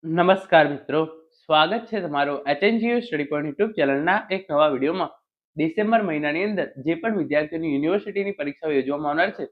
નમસ્કાર મિત્રો, સ્વાગત છે તમારું એચએનજીયુ સ્ટડી પોઈન્ટ યુટ્યુબ ચેનલના એક નવા વિડીયોમાં. ડિસેમ્બર મહિનાની અંદર જે પણ વિદ્યાર્થીઓની યુનિવર્સિટીની પરીક્ષાઓ યોજવામાં આવનાર છે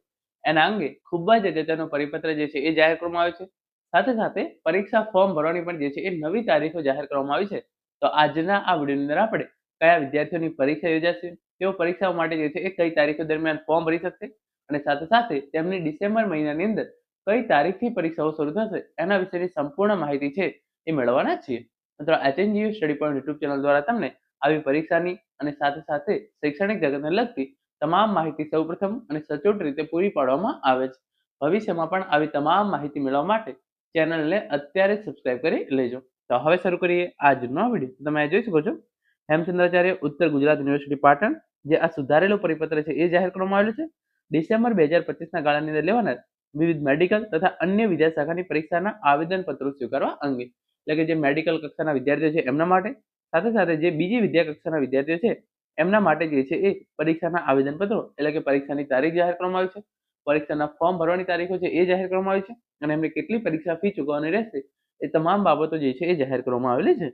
એના અંગે ખૂબ જ અગત્યનો પરિપત્ર જે છે એ જાહેર કરવામાં આવ્યો છે. સાથે સાથે પરીક્ષા ફોર્મ ભરવાની પણ જે છે એ નવી તારીખો જાહેર કરવામાં આવી છે. તો આજના આ વિડીયોની અંદર આપણે કયા વિદ્યાર્થીઓની પરીક્ષા યોજાશે, તેઓ પરીક્ષાઓ માટે જે છે એ કઈ તારીખો દરમિયાન ફોર્મ ભરી શકશે અને સાથે સાથે તેમની ડિસેમ્બર મહિનાની અંદર કઈ તારીખથી પરીક્ષાઓ શરૂ થશે એના વિશેની સંપૂર્ણ માહિતી છે એ મેળવવાના છીએ. મિત્રો, HNGU study point YouTube channel દ્વારા તમને આવી પરીક્ષાની અને સાથે સાથે શૈક્ષણિક જગતને લગતી તમામ માહિતી સૌપ્રથમ અને સચોટ રીતે પૂરી પાડવામાં આવે છે. ભવિષ્યમાં પણ આવી તમામ માહિતી મેળવવા માટે ચેનલને અત્યારે જ સબસ્ક્રાઇબ કરી લેજો. તો હવે શરૂ કરીએ આજનો વિડીયો. તમે જોઈ શકો છો હેમચંદ્રાચાર્ય ઉત્તર ગુજરાત યુનિવર્સિટી પાટણ જે આ સુધારેલો પરિપત્ર છે એ જાહેર કરવામાં આવેલું છે. ડિસેમ્બર 2025ના ગાળાની અંદર લેવાનાર વિવિધ મેડિકલ તથા અન્ય વિદ્યાશાખાની પરીક્ષાના આવેદનપત્રો સ્વીકારવા અંગે, એટલે કે જે મેડિકલ કક્ષાના વિદ્યાર્થીઓ છે એમના માટે, સાથે સાથે જે બીજી વિદ્યા કક્ષાના વિદ્યાર્થીઓ છે એમના માટે જે છે એ પરીક્ષાના આવેદનપત્રો એટલે કે પરીક્ષાની તારીખ જાહેર કરવામાં આવી છે, પરીક્ષાના ફોર્મ ભરવાની તારીખો છે એ જાહેર કરવામાં આવી છે અને એમને કેટલી પરીક્ષા ફી ચૂકવવાની રહેશે એ તમામ બાબતો જે છે એ જાહેર કરવામાં આવેલી છે.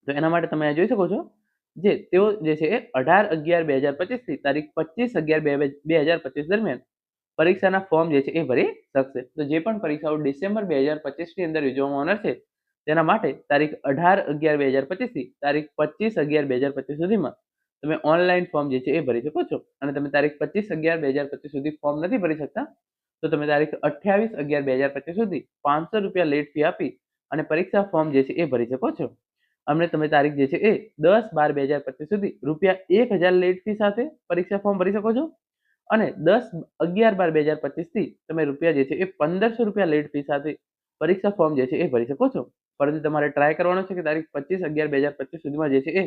તો એના માટે તમે જોઈ શકો છો જે તેઓ જે છે એ 18/11/2025 થી તારીખ 25/11/2025 દરમિયાન પરીક્ષાના ફોર્મ જે છે એ ભરી શકશે. તો જે પણ પરીક્ષાઓ ડિસેમ્બર 2025ની અંદર યોજવામાં આવનાર છે તેના માટે તારીખ 18/11/2025 થી તારીખ 25/11/2025 સુધીમાં તમે ઓનલાઈન ફોર્મ જે છે એ ભરી શકો છો. અને તમે તારીખ 25/11/2025 સુધી ફોર્મ નથી ભરી શકતા તો તમે તારીખ 28/11/2025 સુધી ₹500 લેટ ફી આપી અને પરીક્ષા ફોર્મ જે છે એ ભરી શકો છો. અમને તમે તારીખ જે છે એ 10/12/2025 સુધી ₹1000 લેટ ફી સાથે પરીક્ષા ફોર્મ ભરી શકો છો અને 10/11/12/2025 થી તમે રૂપિયા જે છે એ ₹1500 લેટ ફી સાથે પરીક્ષા ફોર્મ જે છે એ ભરી શકો છો. પરંતુ તમારે ટ્રાય કરવાનો છે કે તારીખ 25/11/2025 સુધીમાં જે છે એ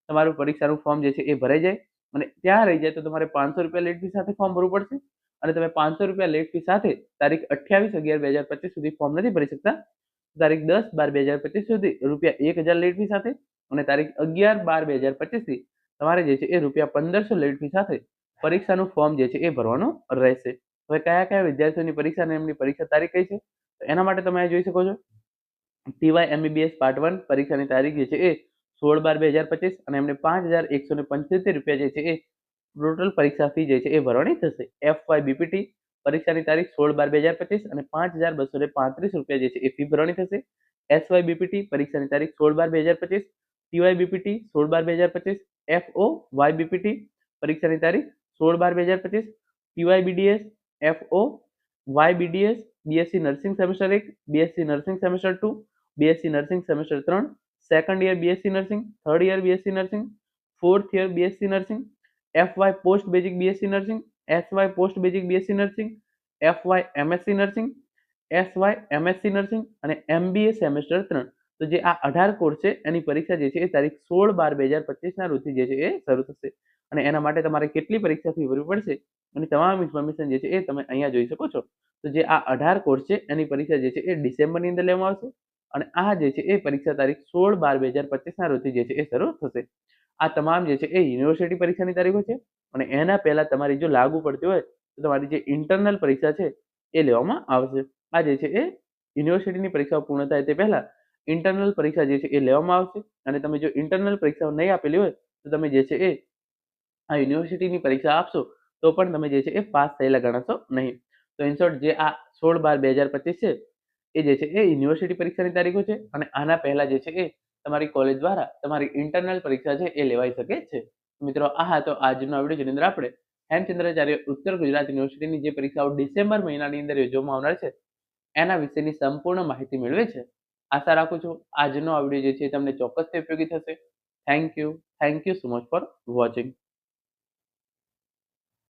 તમારું પરીક્ષાનું ફોર્મ જે છે એ ભરાઈ જાય અને ત્યાં રહી જાય તો તમારે ₹500 લેટ ફી સાથે ફોર્મ ભરવું પડશે અને તમે ₹500 લેટ ફી સાથે તારીખ 28/11/2025 સુધી ફોર્મ નથી ભરી શકતા. તારીખ 10/12/2025 સુધી ₹1000 લેટ ફી સાથે અને તારીખ 11/12/2025 થી તમારે જે છે એ ₹1500 લેટ ફી સાથે પરીક્ષાનું ફોર્મ જે છે એ ભરવાનું રહેશે. હવે કયા કયા વિદ્યાર્થીઓની પરીક્ષા અને એમની પરીક્ષા તારીખ કઈ છે તો એના માટે તમે જોઈ શકો છો ટીવાય એમબીબીએસ પાર્ટ 1 પરીક્ષાની તારીખ જે છે એ 16/12/2025 અને એમને ₹5175 જે છે એ ટોટલ પરીક્ષા ફી જે છે એ ભરવાની થશે. એફવાય બીપીટી પરીક્ષાની તારીખ 16/12/2025 અને ₹5235 જે છે એ ફી ભરવાની થશે. એસવાય બીપીટી પરીક્ષાની તારીખ 16/12/2025, TY BPT 16/12/2025, FO Y BPT પરીક્ષાની તારીખ 16/12/2025, TY BDS, FO Y BDS, BSc nursing semester 1, BSc nursing semester 2, BSc nursing semester 3, second year BSc nursing, third year BSc nursing, fourth year BSc nursing, FY post basic BSc nursing, SY post basic BSc nursing, FY MSc nursing, SY MSc nursing અને MBA semester 3. તો જે આ 18 course છે એની પરીક્ષા જે છે એ તારીખ 16/12/2025 ના રોજથી જે છે એ શરૂ થશે અને એના માટે તમારે કેટલી પરીક્ષા ફી ભરવી પડશે અને તમામ ઇન્ફોર્મેશન જે છે એ તમે અહીંયા જોઈ શકો છો. તો જે આ 18 કોર્સ છે એની પરીક્ષા જે છે એ ડિસેમ્બરની અંદર લેવામાં આવશે અને આ જે છે એ પરીક્ષા તારીખ 16/12/2025 ના રોજથી જે છે એ શરૂ થશે. આ તમામ જે છે એ યુનિવર્સિટી પરીક્ષાની તારીખો છે અને એના પહેલા તમારી જો લાગુ પડતી હોય તો તમારી જે ઇન્ટરનલ પરીક્ષા છે એ લેવામાં આવશે. આ જે છે એ યુનિવર્સિટીની પરીક્ષાઓ પૂર્ણ થાય તે પહેલા ઇન્ટરનલ પરીક્ષા જે છે એ લેવામાં આવશે અને તમે જો ઇન્ટરનલ પરીક્ષાઓ નહીં આપેલી હોય તો તમે જે છે એ આ યુનિવર્સિટીની પરીક્ષા આપશો તો પણ તમે જે છે એ પાસ થયેલા ગણાશો નહીં. તો ઇન શોર્ટ જે આ 16/12/2025 છે એ જે છે એ યુનિવર્સિટી પરીક્ષાની તારીખો છે અને આના પહેલા જે છે એ તમારી કોલેજ દ્વારા તમારી ઇન્ટરનલ પરીક્ષા છે એ લેવાઈ શકે છે. મિત્રો, આ હતો આજનો વિડીયો જેની અંદર આપણે હેમચંદ્રાચાર્ય ઉત્તર ગુજરાત યુનિવર્સિટીની જે પરીક્ષાઓ ડિસેમ્બર મહિનાની અંદર યોજવામાં આવનાર છે એના વિશેની સંપૂર્ણ માહિતી મેળવે છે. આશા રાખું છું આજનો આ વિડીયો જે છે તમને ચોક્કસથી ઉપયોગી થશે. Thank you so much for watching.